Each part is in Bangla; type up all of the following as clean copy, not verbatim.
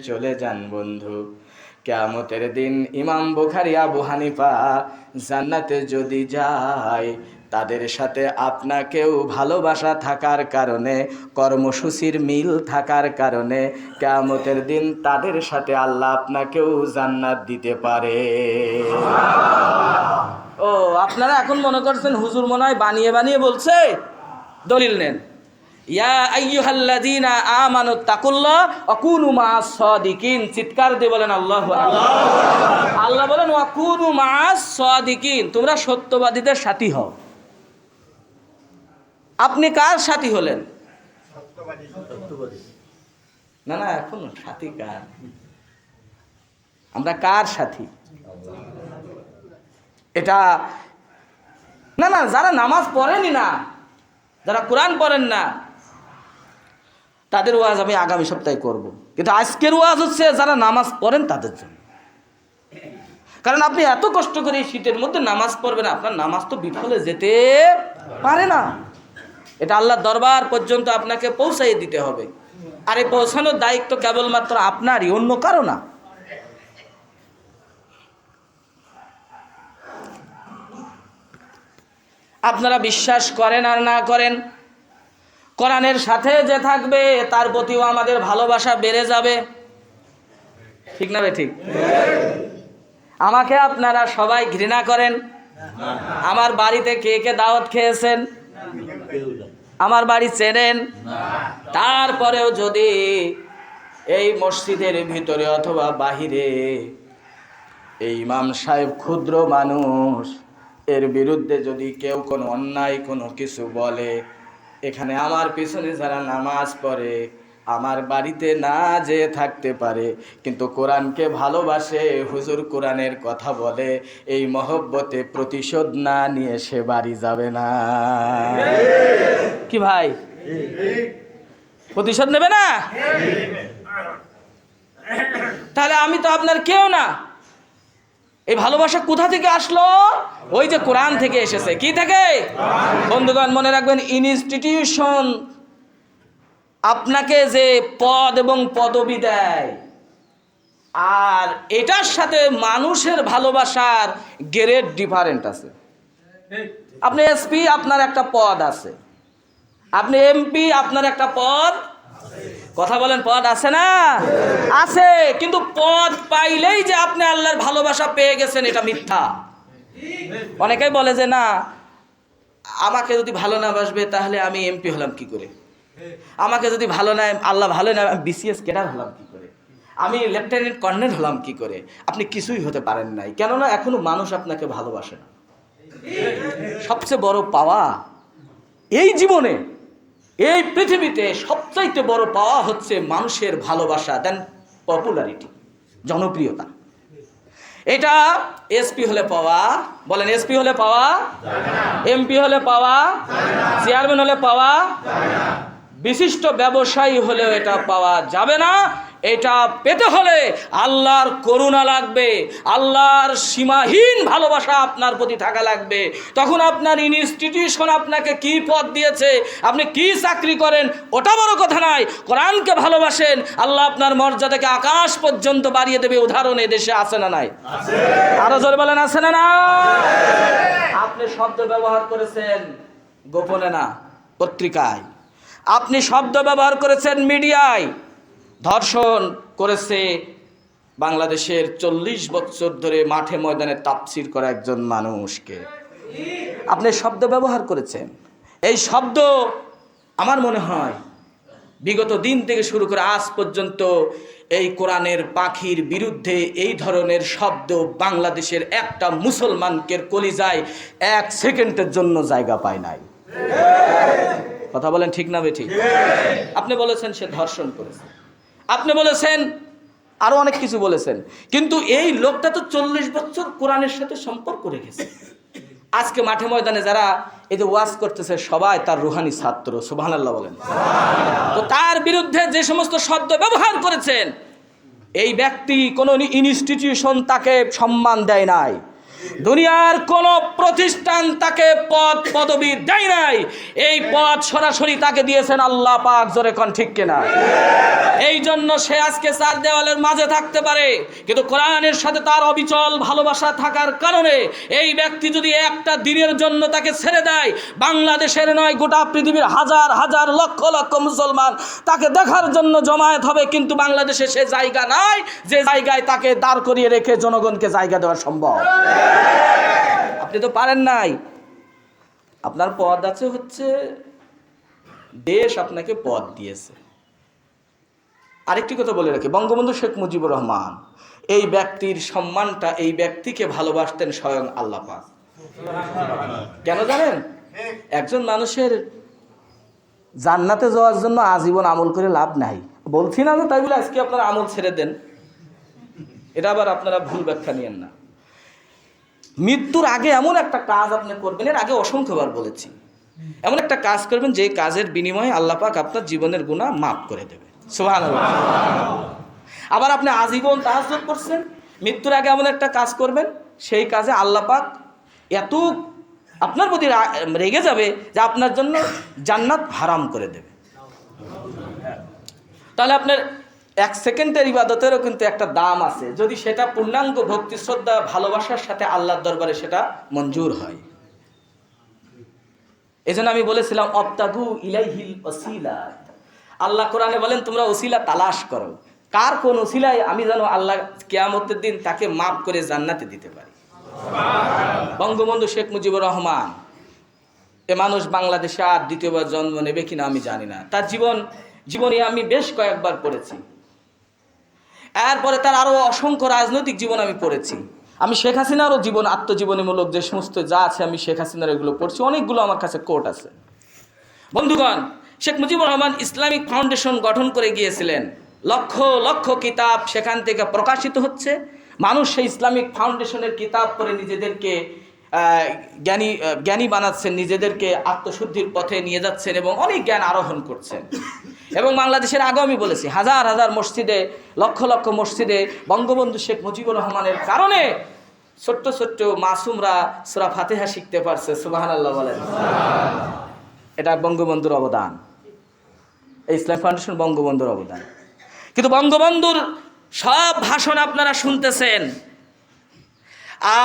চলে যান বন্ধু। কিয়ামতের দিন ইমাম বুখারী, আবু হানিফা জান্নাতে যদি যায়, তাদের সাথে আপনাকেও ভালোবাসা থাকার কারণে, কর্মসূচির মিল থাকার কারণে কিয়ামতের দিন তাদের সাথে আল্লাহ আপনাকেও জান্নাত দিতে পারে। ও আপনারা এখন মনে করছেন হুজুর মনে হয় বানিয়ে বানিয়ে বলছে। দলিল নেন। ইয়া আইয়ুহাল্লাযীনা আমানু তাকুল্লাহ ওয়া কুনু মা'আস সাদিকিন। চিৎকার দিয়ে বলেন আল্লাহু আকবার। আল্লাহ বলেন ওয়া কুনু মা'আস সাদিকিন, তোমরা সত্যবাদীদের সাথী হও। আপনি কার সাথী হলেন? না না, এখন সাথী কার? আমরা কার সাথী? এটা না না, যারা নামাজ পড়েনি না, যারা কোরআন পড়েন না, তাদের ওয়াজ আমি আগামী সপ্তাহে করব। কিন্তু আজকের ওয়াজ হচ্ছে যারা নামাজ পড়েন তাদের জন্য। কারণ আপনি এত কষ্ট করে এই শীতের মধ্যে নামাজ পড়বেন, আপনার নামাজ তো বিফলে যেতে পারে না। এটা আল্লাহর দরবার পর্যন্ত আপনাকে পৌঁছাই দিতে হবে। আর এই পৌঁছানোর দায়িত্ব কেবলমাত্র আপনারই, অন্য কারো না। আপনারা বিশ্বাস করেন আর না করেন, কোরআনের সাথে যে থাকবে তার প্রতিও আমাদের ভালোবাসা বেড়ে যাবে। ঠিক না বে ঠিক? আমাকে আপনারা সবাই ঘৃণা করেন। আমার বাড়িতে কে কে দাওয়াত খেয়েছেন? আমার বাড়ি চেনেন? তারপরেও যদি এই মসজিদের ভিতরে অথবা বাহিরে এই ইমাম সাহেব ক্ষুদ্র মানুষ, এর বিরুদ্ধে যদি কেউ কোনো অন্যায় কোনো কিছু বলে, এখানে আমার পিছনে যারা নামাজ পড়ে আমার বাড়িতে না যেয়ে থাকতে পারে, কিন্তু কোরআনকে ভালোবাসে, হুজুর কোরআনের কথা বলে, এই মহব্বতে প্রতিশোধ না নিয়ে সে বাড়ি যাবে না। কি ভাই, প্রতিশোধ নেবে না? তাহলে আমি তো আপনার কেউ না। এই ভালোবাসা কোথা থেকে আসলো? ওই যে কোরআন থেকে এসেছে। কি থেকে? বন্ধুগণ মনে রাখবেন, ইনস্টিটিউশন আপনাকে যে পদ এবং পদবি দেয়, আর এটার সাথে মানুষের ভালোবাসার গ্রেড ডিফারেন্ট আছে। আপনি এসপি, আপনার একটা পদ আছে। আপনি এমপি, আপনার একটা পদ। কথা বলেন, পদ আছে না? আছে। কিন্তু পদ পাইলেই যে আপনি আল্লাহর ভালোবাসা পেয়ে গেছেন, এটা মিথ্যা। অনেকেই বলে যে না, আমাকে যদি ভালো না বাসবে তাহলে আমি এমপি হলাম কি করে, আমাকে যদি ভালো না, আল্লাহ ভালো না, আমি বিসিএস ক্যাডার হলাম কি করে, আমি লেফটেন্যান্ট কর্নেল হলাম কি করে। আপনি কিছুই হতে পারেন নাই, কেননা এখনো মানুষ আপনাকে ভালোবাসে না। সবচেয়ে বড় পাওয়া এই জীবনে, এই পৃথিবীতে সবচাইতে বড় পাওয়া হচ্ছে মানুষের ভালোবাসা, দেন পপুলারিটি, জনপ্রিয়তা। এটা এসপি হলে পাওয়া, বলেন এসপি হলে পাওয়া, এমপি হলে পাওয়া, চেয়ারম্যান হলে পাওয়া, বিশিষ্ট ব্যবসায়ী হলেও এটা পাওয়া যাবে না। এটা পেতে হলে আল্লাহর করুণা লাগবে, আল্লাহর সীমাহীন ভালোবাসা আপনার প্রতি থাকা লাগবে। তখন আপনার ইনস্টিটিউশন আপনাকে কি পদ দিয়েছে, আপনি কি চাকরি করেন, ওটা বড় কথা নয়। কোরআনকে ভালোবাসেন, আল্লাহ আপনার মর্যাদাকে আকাশ পর্যন্ত বাড়িয়ে দেবে। উদাহরণ এই দেশে আছে না নাই? আরো জোরে বলেন, আছে না না? আপনি শব্দ ব্যবহার করেছেন গোপনে না, পত্রিকায়। আপনি শব্দ ব্যবহার করেছেন মিডিয়ায়। ধর্ষণ করেছে বাংলাদেশের 40 বছর ধরে মাঠে ময়দানে তাফসীর করা একজন মানুষকে আপনি শব্দ ব্যবহার করেছেন। এই শব্দ আমার মনে হয় বিগত দিন থেকে শুরু করে আজ পর্যন্ত এই কোরআনের পাখির বিরুদ্ধে এই ধরনের শব্দ বাংলাদেশের একটা মুসলমানকে কলিজায় 1 সেকেন্ডের জন্য জায়গা পায় নাই। কথা বলেন ঠিক না বেঠিক? আপনি বলেছেন সে ধর্ষণ করেছে, আপনি বলেছেন আরো অনেক কিছু বলেছেন, কিন্তু এই লোকটা তো 40 বছর কোরআনের সাথে সম্পর্ক রেখেছে। আজকে মাঠে ময়দানে যারা এই যে ওয়াজ করতেছে সবাই তার রুহানি ছাত্র। সুবহানাল্লাহ বলেন। তো তার বিরুদ্ধে যে সমস্ত শব্দ ব্যবহার করেছেন, এই ব্যক্তি কোনো ইনস্টিটিউশন তাকে সম্মান দেয় নাই, দুনিয়ার কোন প্রতিষ্ঠান তাকে পদ পদবি দেয় নাই, এই পদ সরাসরি তাকে দিয়েছেন আল্লাহ পাক। জোরে কোন ঠিক কিনা? এই জন্য সে আজকে চার দেওয়ালের মাঝে থাকতে পারে, কিন্তু কোরআনের সাথে তার অবিচল ভালোবাসা থাকার কারণে এই ব্যক্তি যদি একটা দিনের জন্য তাকে ছেড়ে দেয়, বাংলাদেশের নয় গোটা পৃথিবীর হাজার হাজার লক্ষ লক্ষ মুসলমান তাকে দেখার জন্য জমায়েত হবে, কিন্তু বাংলাদেশে সে জায়গা নাই যে জায়গায় তাকে দাঁড় করিয়ে রেখে জনগণকে জায়গা দেওয়া সম্ভব। আপনি তো পারেন নাই। আপনার পদ আছে হচ্ছে দেশ আপনাকে পদ দিয়েছে। আরেকটি কথা বলে রাখি, বঙ্গবন্ধু শেখ মুজিবুর রহমান এই ব্যক্তির সম্মানটা, এই ব্যক্তিকে ভালোবাসতেন স্বয়ং আল্লাহ পাক। কেন জানেন? একজন মানুষের জান্নাতে যাওয়ার জন্য আজীবন আমল করে লাভ নাই। বলছি না যে তাই বলে আজকে আপনারা আমল ছেড়ে দেন, এটা আবার আপনারা ভুল ব্যাখ্যা নিয়েন না। মৃত্যুর আগে এমন একটা কাজ আপনি করবেন, এর আগে অসংখ্যবার বলেছি, এমন একটা কাজ করবেন যে কাজের বিনিময়ে আল্লাহ পাক আপনার জীবনের গুনাহ মাফ করে দেবে। সুবহানাল্লাহ। আবার আপনি আজীবন তাহাজ্জুদ করছেন, মৃত্যুর আগে এমন একটা কাজ করবেন, সেই কাজে আল্লাহ পাক এত আপনার প্রতি রেগে যাবে যে আপনার জন্য জান্নাত হারাম করে দেবে। তাহলে আপনার এক সেকেন্ডের ইবাদতেরও কিন্তু একটা দাম আছে, যদি সেটা পূর্ণাঙ্গ ভক্তি শ্রদ্ধা ভালোবাসার সাথে আল্লাহর দরবারে সেটা মঞ্জুর হয়। এজন্য আমি বলেছিলাম অবতাগু ইলাইহিল ওসিলা। আল্লাহ কোরআনে বলেন তোমরা ওসিলা তালাশ করো। কার কোন ওসিলায় আমি যেন আল্লাহ কিয়ামতের দিন তাকে মাফ করে জান্নাতে দিতে পারি। বঙ্গবন্ধু শেখ মুজিবুর রহমান এ মানুষ বাংলাদেশে আর দ্বিতীয়বার জন্ম নেবে কিনা আমি জানি না। তার জীবনে আমি বেশ কয়েকবার পড়েছি। এরপরে তার আরো অসংখ্য রাজনৈতিক জীবন আমি পড়েছি। আমি শেখ হাসিনারও জীবন, আত্মজীবনীমূলক যে সমস্ত যা আছে আমি শেখ হাসিনার এগুলো পড়ছি, অনেকগুলো আমার কাছে কোট আছে। বন্ধুগণ, শেখ মুজিবুর রহমান ইসলামিক ফাউন্ডেশন গঠন করে গিয়েছিলেন, লক্ষ লক্ষ কিতাব সেখান থেকে প্রকাশিত হচ্ছে। মানুষ সেই ইসলামিক ফাউন্ডেশনের কিতাব পড়ে নিজেদেরকে জ্ঞানী বানাচ্ছেন, নিজেদেরকে আত্মশুদ্ধির পথে নিয়ে যাচ্ছেন এবং অনেক জ্ঞান আরোহণ করছেন। এবং বাংলাদেশের আগেও আমি বলেছি, হাজার হাজার মসজিদে, লক্ষ লক্ষ মসজিদে বঙ্গবন্ধু শেখ মুজিবুর রহমানের কারণে ছোট্ট ছোট্ট মাসুমরা সূরা ফাতিহা শিখতে পারছে। সুবহানাল্লাহ বলেন। এটা বঙ্গবন্ধুর অবদান, এই ইসলাম ফাউন্ডেশন বঙ্গবন্ধুর অবদান। কিন্তু বঙ্গবন্ধুর সব ভাষণ আপনারা শুনতেছেন,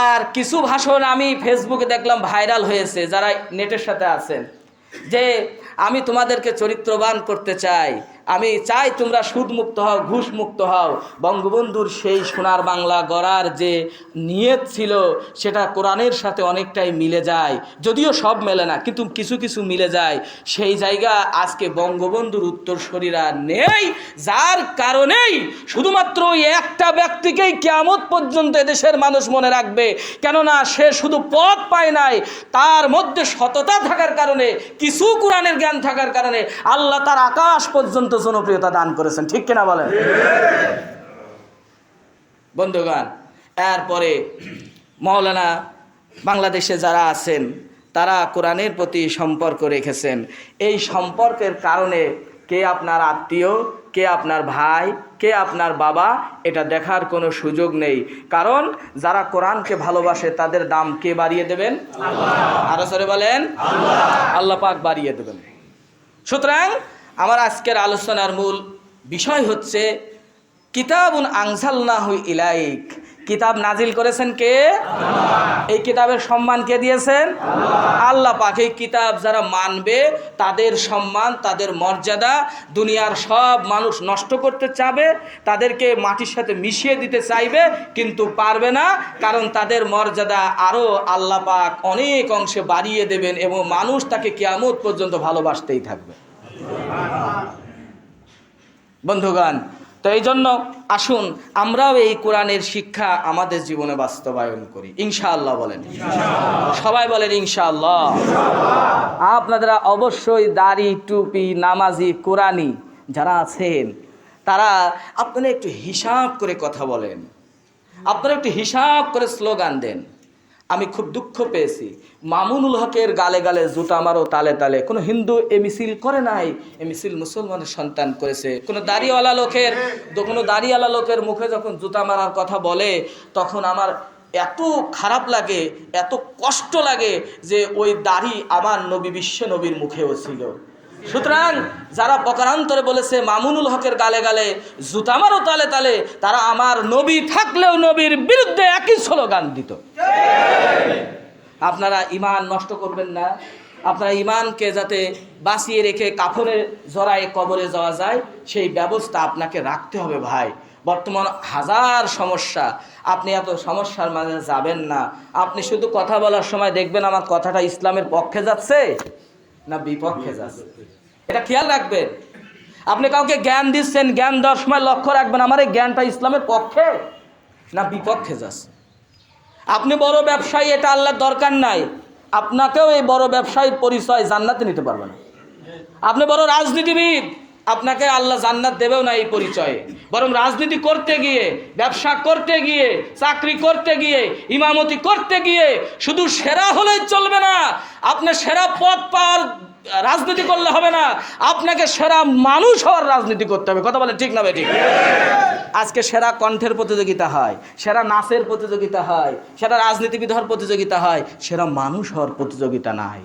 আর কিছু ভাষণ আমি ফেসবুকে দেখলাম ভাইরাল হয়েছে, যারা নেটের সাথে আছেন, যে আমি তোমাদেরকে চরিত্রবান করতে চাই, আমি চাই তোমরা সুদমুক্ত হও, ঘুষ মুক্ত হও। বঙ্গবন্ধুর সেই সোনার বাংলা গড়ার যে নিয়ত ছিল সেটা কোরআনের সাথে অনেকটাই মিলে যায়, যদিও সব মেলে না কিন্তু কিছু কিছু মিলে যায়। সেই জায়গা আজকে বঙ্গবন্ধুর উত্তরসূরিরা নেই, যার কারণেই শুধুমাত্র একটা ব্যক্তিকেই কিয়ামত পর্যন্ত এদেশের মানুষ মনে রাখবে। কেননা সে শুধু পদ পায় নাই, তার মধ্যে সততা থাকার কারণে, কিছু কোরআনের জ্ঞান থাকার কারণে আল্লাহ তার আকাশ পর্যন্ত জনপ্রিয়তা দান করেছেন। ঠিক কিনা বলেন? বন্ধুগণ, এরপরে মাওলানা বাংলাদেশে যারা আছেন তারা কোরআনের প্রতি সম্পর্ক রেখেছেন। এই সম্পর্কের কারণে কে আপনার আত্মীয়, কে আপনার ভাই, কে আপনার বাবা, এটা দেখার কোনো সুযোগ নেই। কারণ যারা কোরআনকে ভালোবাসে তাদের দাম কে বাড়িয়ে দেবেন? আরো জোরে বলেন, আল্লাহ পাক বাড়িয়ে দেবেন। সুতরাং আমার আজকের আলোচনার মূল বিষয় হচ্ছে কিতাবুন আনজালনাহু ইলাইক। কিতাব নাজিল করেছেন কে? এই কিতাবের সম্মান কে দিয়েছেন? আল্লাহ পাক। এই কিতাব যারা মানবে তাদের সম্মান, তাদের মর্যাদা দুনিয়ার সব মানুষ নষ্ট করতে চাবে, তাদেরকে মাটির সাথে মিশিয়ে দিতে চাইবে, কিন্তু পারবে না। কারণ তাদের মর্যাদা আরও আল্লাহ পাক অনেক অংশে বাড়িয়ে দেবেন এবং মানুষ তাকে কিয়ামত পর্যন্ত ভালোবাসতেই থাকবে। বন্ধুগণ, তো এই জন্য আসুন আমরাও এই কোরআনের শিক্ষা আমাদের জীবনে বাস্তবায়ন করি, ইনশাআল্লাহ বলেন। সবাই বলেন ইনশাআল্লাহ। আপনারা অবশ্যই দাড়ি, টুপি, নামাজি, কোরআনি যারা আছেন তারা আপনারা একটু হিসাব করে কথা বলেন, আপনারা একটু হিসাব করে স্লোগান দেন। আমি খুব দুঃখ পেয়েছি, মামুনুল হকের গালে গালে জুতা মারো তালে তালে। কোনো হিন্দু এ মিছিল করে নাই, এ মিছিল মুসলমানের সন্তান করেছে। কোনো দাড়িওয়ালা লোকের মুখে যখন জুতা মারার কথা বলে তখন আমার এত খারাপ লাগে, এত কষ্ট লাগে যে ওই দাড়ি আমার নবী বিশ্ব নবীর মুখেও ছিল। সুতরাং যারা প্রকারান্তরে বলেছে মামুনুল হকের গালে গালে জুতা মারো তালে তালে, তারা আমার নবী থাকলেও নবীর বিরুদ্ধে একই স্লোগান দিত। আপনারা ঈমান নষ্ট করবেন না, আপনারা ঈমানকে যাতে বাঁচিয়ে রেখে কাফনের জড়ায় কবরে যাওয়া যায় সেই ব্যবস্থা আপনাকে রাখতে হবে ভাই। বর্তমান হাজার সমস্যা, আপনি এত সমস্যার মাঝে যাবেন না। আপনি শুধু কথা বলার সময় দেখবেন আমার কথাটা ইসলামের পক্ষে যাচ্ছে না বিপক্ষে যাচ্ছে, এটা খেয়াল রাখবেন। আপনি কাউকে জ্ঞান দিচ্ছেন, জ্ঞান দেওয়ার সময় লক্ষ্য রাখবেন আমার এই জ্ঞানটা ইসলামের পক্ষে না বিপক্ষে যাচ্ছে। আপনি বড় ব্যবসায়ী, এটা আল্লাহর দরকার নাই, আপনাকেও এই বড় ব্যবসায়ীর পরিচয় জান্নাতে নিতে পারবে না। আপনি বড় রাজনীতিবিদ, আপনাকে আল্লাহ জান্নাত দেবেও না এই পরিচয়ে। বরং রাজনীতি করতে গিয়ে, ব্যবসা করতে গিয়ে, চাকরি করতে গিয়ে, ইমামতি করতে গিয়ে শুধু সেরা হলেই চলবে না। আপনি সেরা পদ পাওয়ার রাজনীতি করলে হবে না, আপনাকে সেরা মানুষ হওয়ার রাজনীতি করতে হবে। কথা বলে ঠিক না ঠিক? আজকে সেরা কণ্ঠের প্রতিযোগিতা হয়, সেরা নাচের প্রতিযোগিতা হয়, সেরা রাজনীতিবিদ হওয়ার প্রতিযোগিতা হয়, সেরা মানুষ হওয়ার প্রতিযোগিতা নাই।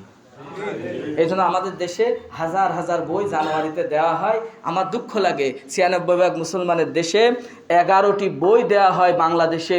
এই জন্য আমাদের দেশে হাজার হাজার বই জানুয়ারিতে দেওয়া হয়। আমার দুঃখ লাগে ৯৬ ভাগ মুসলমানের দেশে ১১টি বই দেওয়া হয় বাংলাদেশের